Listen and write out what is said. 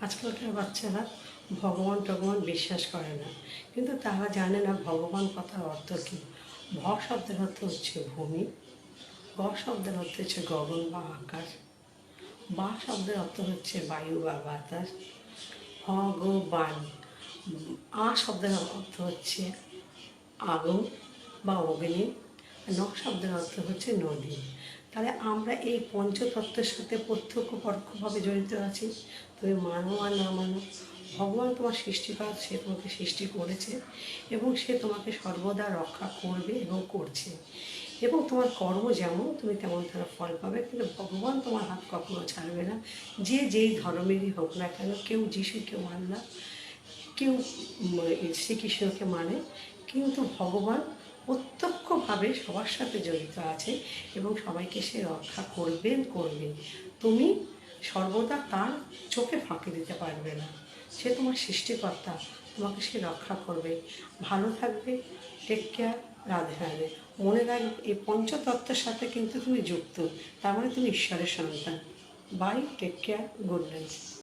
আজকালকার বাচ্চারা ভগবান টগবান বিশ্বাস করে না, কিন্তু তারা জানে না ভগবান কথার অর্থ কী। ভ শব্দের অর্থ হচ্ছে ভূমি, গ শব্দের অর্থ হচ্ছে গগন বা আকাশ, বা শব্দের অর্থ হচ্ছে বায়ু বা বাতাস, ভগবান, আ শব্দের অর্থ হচ্ছে আগুন বা অগ্নি, ন শব্দের অর্থ হচ্ছে নদী। তাহলে আমরা এই পঞ্চতত্ত্বের সাথে প্রত্যক্ষ পরোক্ষভাবে জড়িত আছি। তুমি মানো আর না মানো, ভগবান তোমার সৃষ্টিকর, সে তোমাকে সৃষ্টি করেছে এবং সে তোমাকে সর্বদা রক্ষা করবে এবং করছে। এবং তোমার কর্ম যেমন তুমি তেমন তারা ফল পাবে, কিন্তু ভগবান তোমার হাত কখনো ছাড়বে না। যে যেই ধর্মেরই হোক না কেন, কেউ যিশুকে মানলা, কেউ শ্রীকৃষ্ণকে মানে, কিন্তু ভগবান প্রত্যক্ষভাবে সবার সাথে জড়িত আছে এবং সবাইকে সে রক্ষা করবেন। তুমি সর্বদা তার চোখে ফাঁকি দিতে পারবে না। সে তোমার সৃষ্টিকর্তা, তোমাকে সে রক্ষা করবে। ভালো থাকবে। Take care. রাধে রাধে। মনে রাখবে, এই পঞ্চতত্ত্বের সাথে কিন্তু তুমি যুক্ত, তার মানে তুমি ঈশ্বরের সন্তান। Bye. Take care. Good night.